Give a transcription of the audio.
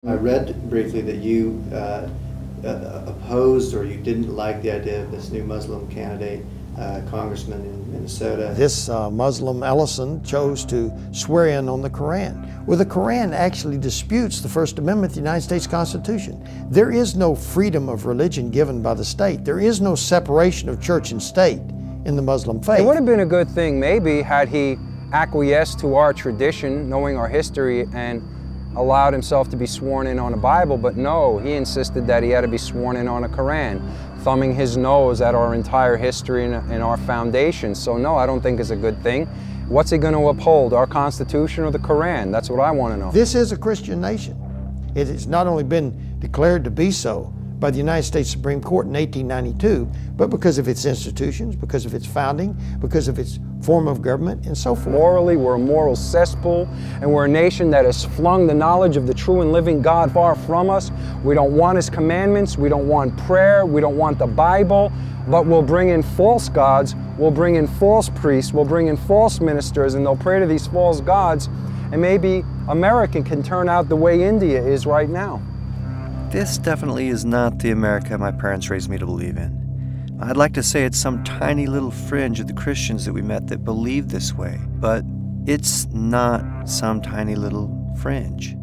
I read briefly that you opposed or you didn't like the idea of this new Muslim candidate, congressman in Minnesota. This Muslim Ellison chose to swear in on the Quran. Well, the Quran actually disputes the First Amendment of the United States Constitution. There is no freedom of religion given by the state. There is no separation of church and state in the Muslim faith. It would have been a good thing maybe had he acquiesced to our tradition, knowing our history, and allowed himself to be sworn in on a Bible, but no, he insisted that he had to be sworn in on a Quran, thumbing his nose at our entire history and our foundation. So no, I don't think it's a good thing. What's he going to uphold, our Constitution or the Quran? That's what I want to know. This is a Christian nation. It has not only been declared to be so by the United States Supreme Court in 1892, but because of its institutions, because of its founding, because of its form of government, and so forth. Morally, we're a moral cesspool, and we're a nation that has flung the knowledge of the true and living God far from us. We don't want His commandments, we don't want prayer, we don't want the Bible, but we'll bring in false gods, we'll bring in false priests, we'll bring in false ministers, and they'll pray to these false gods, and maybe America can turn out the way India is right now. This definitely is not the America my parents raised me to believe in. I'd like to say it's some tiny little fringe of the Christians that we met that believe this way, but it's not some tiny little fringe.